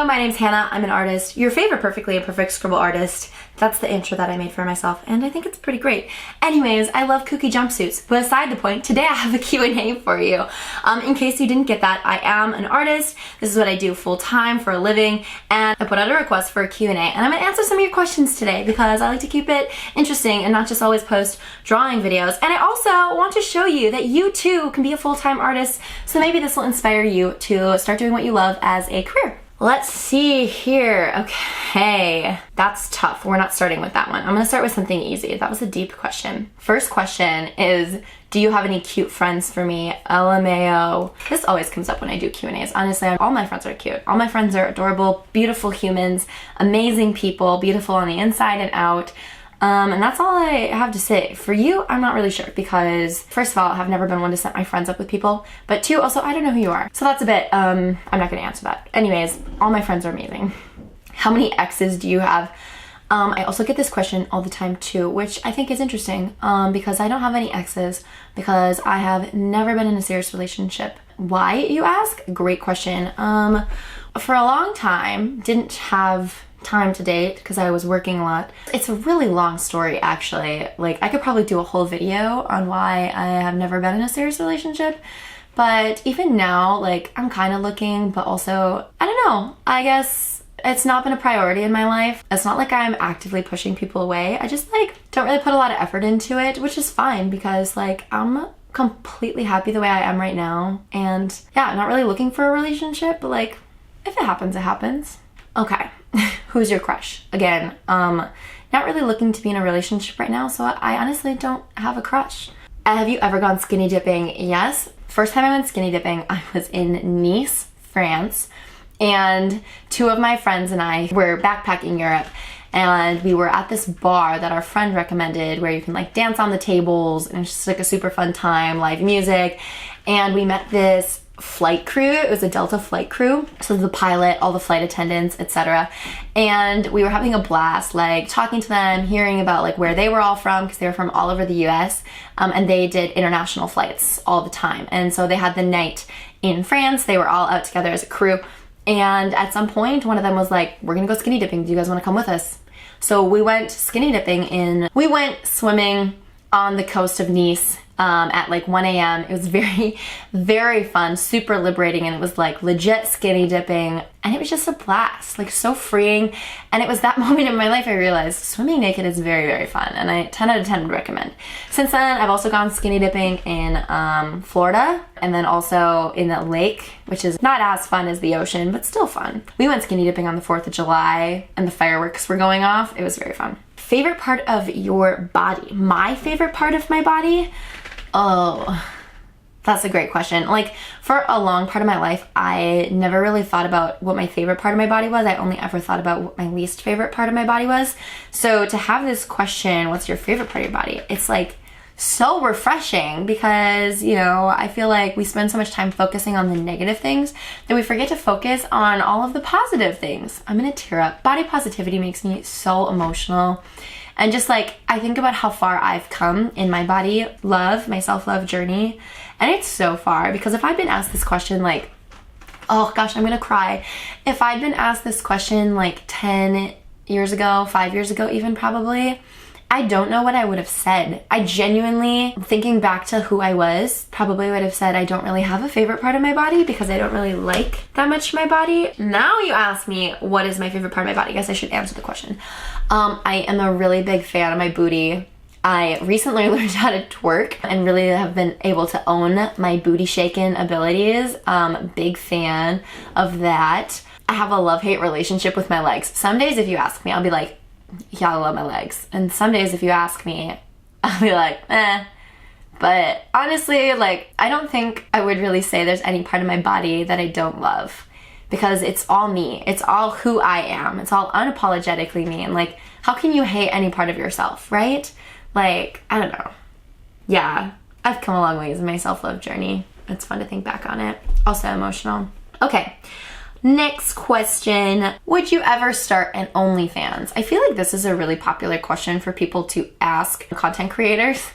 Hello, my name's Hannah. I'm an artist, your favorite perfectly imperfect scribble artist. That's the intro that I made for myself, and I think it's pretty great. Anyways, I love kooky jumpsuits, but aside the point, today I have a Q&A for you. In case you didn't get that, I am an artist. This is what I do full-time for a living, and I put out a request for a Q&A, and I'm gonna answer some of your questions today because I like to keep it interesting and not just always post drawing videos. And I also want to show you that you too can be a full-time artist, so maybe this will inspire you to start doing what you love as a career. Let's see here. Okay, that's tough. We're not starting with that one. I'm gonna start with something easy. That was a deep question. First question is, do you have any cute friends for me? LMAO. This always comes up when I do Q&As. Honestly, all my friends are cute. All my friends are adorable, beautiful humans, amazing people, beautiful on the inside and out. And that's all I have to say. For you, I'm not really sure because first of all, I've never been one to set my friends up with people, but two, also, I don't know who you are. So that's a bit, I'm not gonna answer that. Anyways, all my friends are amazing. How many exes do you have? I also get this question all the time too, which I think is interesting because I don't have any exes because I have never been in a serious relationship. Why, you ask? Great question. For a long time, didn't have time to date because I was working a lot. It's a really long story actually. Like I could probably do a whole video on why I have never been in a serious relationship, but even now, like I'm kind of looking, but also I don't know, I guess it's not been a priority in my life. It's not like I'm actively pushing people away. I just like don't really put a lot of effort into it, which is fine because like I'm completely happy the way I am right now, and yeah, I'm not really looking for a relationship, but like if it happens, it happens. Okay. Who's your crush? Again, not really looking to be in a relationship right now, so I honestly don't have a crush. Have you ever gone skinny dipping? Yes. First time I went skinny dipping, I was in Nice, France, and two of my friends and I were backpacking Europe, and we were at this bar that our friend recommended where you can like dance on the tables, and it's just like a super fun time, live music, and we met this flight crew. It was a Delta flight crew, so the pilot, all the flight attendants, etc. And we were having a blast, like talking to them, hearing about like where they were all from, because they were from all over the US, and they did international flights all the time. And so they had the night in France. They were all out together as a crew, and at some point one of them was like, we're gonna go skinny dipping, do you guys want to come with us? So we went skinny dipping we went swimming on the coast of Nice at like 1 a.m. It was very, very fun, super liberating, and it was like legit skinny dipping, and it was just a blast, like so freeing. And it was that moment in my life I realized swimming naked is very, very fun, and I 10 out of 10 would recommend. Since then, I've also gone skinny dipping in Florida, and then also in a lake, which is not as fun as the ocean, but still fun. We went skinny dipping on the 4th of July, and the fireworks were going off. It was very fun. Favorite part of your body? My favorite part of my body? Oh, that's a great question. Like for a long part of my life, I never really thought about what my favorite part of my body was. I only ever thought about what my least favorite part of my body was. So to have this question, what's your favorite part of your body? It's like so refreshing because, you know, I feel like we spend so much time focusing on the negative things that we forget to focus on all of the positive things. I'm gonna tear up. Body positivity makes me so emotional. And just like, I think about how far I've come in my body love, my self-love journey. And it's so far because if I'd been asked this question like, oh gosh, I'm gonna cry. If I'd been asked this question like 10 years ago, 5 years ago even probably, I don't know what I would have said. I genuinely, thinking back to who I was, probably would have said I don't really have a favorite part of my body because I don't really like that much my body. Now you ask me what is my favorite part of my body. I guess I should answer the question. I am a really big fan of my booty. I recently learned how to twerk and really have been able to own my booty shaking abilities. Big fan of that. I have a love-hate relationship with my legs. Some days if you ask me, I'll be like, yeah, I love my legs. And some days if you ask me, I'll be like, eh. But honestly, like, I don't think I would really say there's any part of my body that I don't love because it's all me. It's all who I am. It's all unapologetically me. And like, how can you hate any part of yourself, right? Like, I don't know. Yeah, I've come a long ways in my self-love journey. It's fun to think back on it. Also emotional. Okay. Next question, would you ever start an Onlyfans? I feel like this is a really popular question for people to ask content creators.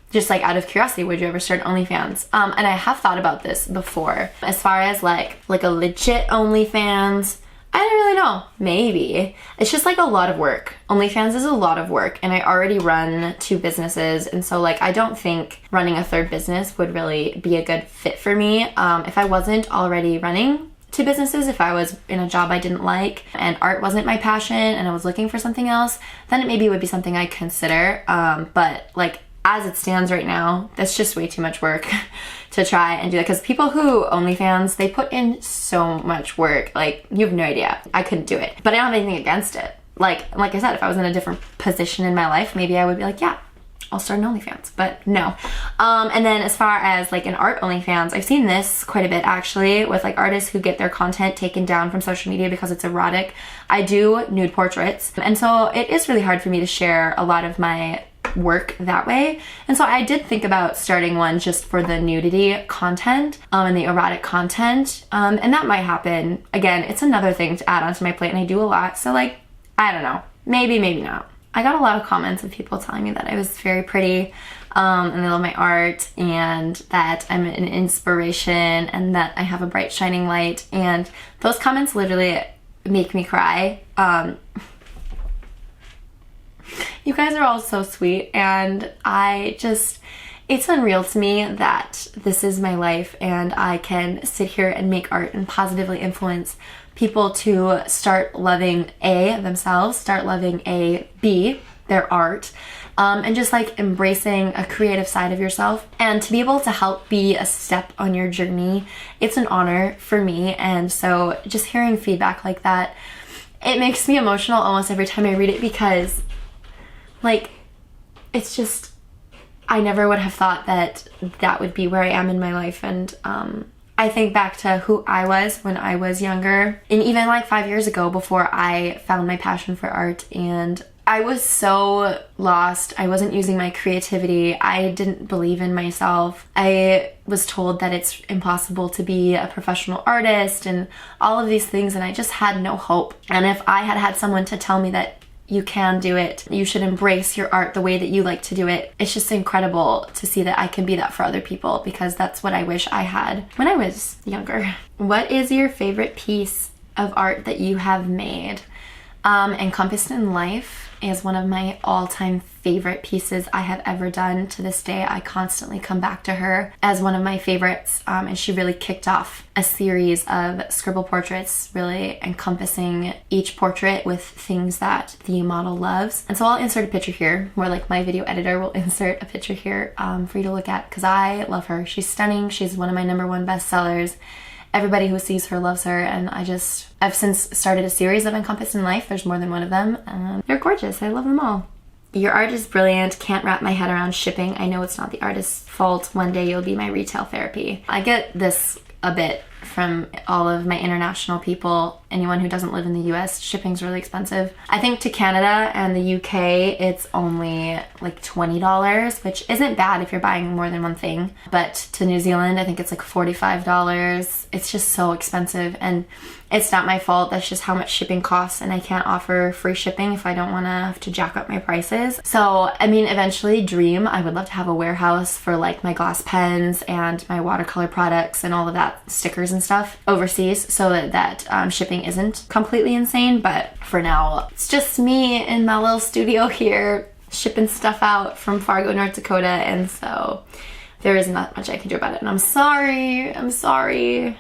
Just like out of curiosity, would you ever start OnlyFans? And I have thought about this before. As far as like a legit OnlyFans, I don't really know. Maybe. It's just like a lot of work. OnlyFans is a lot of work, and I already run 2 businesses, and so like I don't think running a 3rd business would really be a good fit for me. If I wasn't already running 2 businesses, if I was in a job I didn't like and art wasn't my passion and I was looking for something else, then it maybe would be something I'd consider. But like as it stands right now, that's just way too much work to try and do that, because people who OnlyFans, they put in so much work. Like, you have no idea. I couldn't do it, but I don't have anything against it. Like I said, if I was in a different position in my life, maybe I would be like, yeah, I'll start an OnlyFans, but no. And then as far as like an art OnlyFans, I've seen this quite a bit actually with like artists who get their content taken down from social media because it's erotic. I do nude portraits, and so it is really hard for me to share a lot of my work that way. And so I did think about starting one just for the nudity content and the erotic content. And that might happen. Again, it's another thing to add onto my plate, and I do a lot. So like, I don't know, maybe not. I got a lot of comments of people telling me that I was very pretty and they love my art and that I'm an inspiration and that I have a bright shining light. And those comments literally make me cry. You guys are all so sweet, and it's unreal to me that this is my life and I can sit here and make art and positively influence people to start loving A, themselves, start loving B, their art, and just like embracing a creative side of yourself, and to be able to help be a step on your journey. It's an honor for me, and so just hearing feedback like that, it makes me emotional almost every time I read it, because like, it's just, I never would have thought that that would be where I am in my life. And I think back to who I was when I was younger, and even like 5 years ago before I found my passion for art, and I was so lost. I wasn't using my creativity. I didn't believe in myself. I was told that it's impossible to be a professional artist and all of these things, and I just had no hope. And if I had had someone to tell me that you can do it, you should embrace your art the way that you like to do it, it's just incredible to see that I can be that for other people, because that's what I wish I had when I was younger. What is your favorite piece of art that you have made? Encompassed in Life is one of my all-time favorite pieces I have ever done. To this day, I constantly come back to her as one of my favorites, and she really kicked off a series of scribble portraits, really encompassing each portrait with things that the model loves. And so I'll insert a picture here, where like my video editor will insert a picture here for you to look at, because I love her. She's stunning. She's one of my #1 bestsellers. Everybody who sees her loves her, and I've since started a series of Encompassed in Life. There's more than one of them, and they're gorgeous. I love them all. Your art is brilliant. Can't wrap my head around shipping. I know it's not the artist's fault. One day you'll be my retail therapy. I get this a bit from all of my international people. Anyone who doesn't live in the US, shipping's really expensive. I think to Canada and the UK, it's only like $20, which isn't bad if you're buying more than one thing. But to New Zealand, I think it's like $45. It's just so expensive, and it's not my fault. That's just how much shipping costs, and I can't offer free shipping if I don't want to have to jack up my prices. So, I mean, eventually I would love to have a warehouse for like my glass pens and my watercolor products and all of that, stickers and stuff overseas, so that shipping isn't completely insane. But for now, it's just me in my little studio here shipping stuff out from Fargo, North Dakota, and so there is not much I can do about it, and I'm sorry.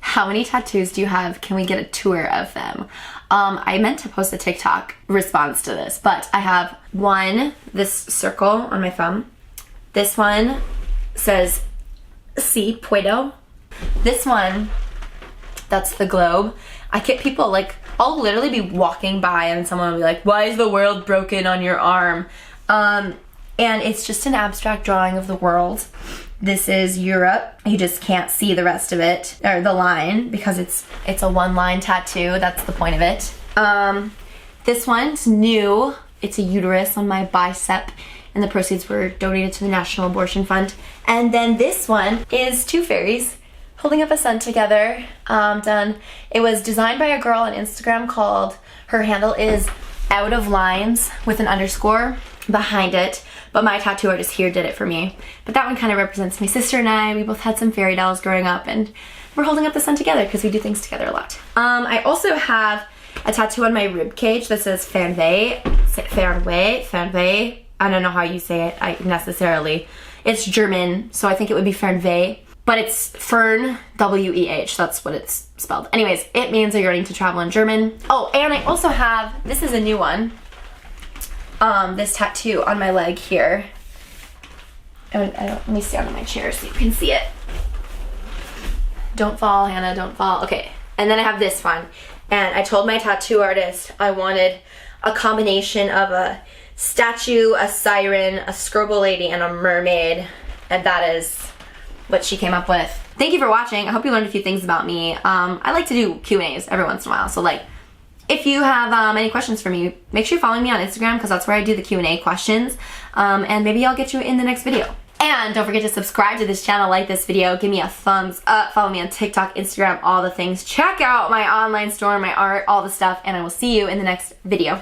How many tattoos do you have? Can we get a tour of them? I meant to post a TikTok response to this, but I have one, this circle on my thumb. This one says "Si puedo." This one, that's the globe. I get people like, I'll literally be walking by and someone will be like, "Why is the world broken on your arm?" And it's just an abstract drawing of the world. This is Europe. You just can't see the rest of it, or the line, because it's a one-line tattoo. That's the point of it. This one's new. It's a uterus on my bicep, and the proceeds were donated to the National Abortion Fund. And then this one is 2 fairies holding up a sun together. Done. It was designed by a girl on Instagram her handle is Out of Lines with an underscore. behind it, but my tattoo artist here did it for me. But that one kind of represents my sister and I. We both had some fairy dolls growing up, and we're holding up the sun together because we do things together a lot. I also have a tattoo on my rib cage that says Fernweh. Fernweh. I don't know how you say it necessarily. It's German, so I think it would be Fernweh, but it's Fern, W-E-H. That's what it's spelled. Anyways, it means that you're ready to travel in German. Oh, and I also have, this is a new one, this tattoo on my leg here. Let me stand on my chair so you can see it. Don't fall, Hannah, don't fall. Okay, and then I have this one. And I told my tattoo artist I wanted a combination of a statue, a siren, a scribble lady, and a mermaid. And that is what she came up with. Thank you for watching. I hope you learned a few things about me. I like to do Q&As every once in a while. So like, if you have any questions for me, make sure you follow me on Instagram because that's where I do the Q&A questions. And maybe I'll get you in the next video. And don't forget to subscribe to this channel, like this video, give me a thumbs up, follow me on TikTok, Instagram, all the things. Check out my online store, my art, all the stuff, and I will see you in the next video.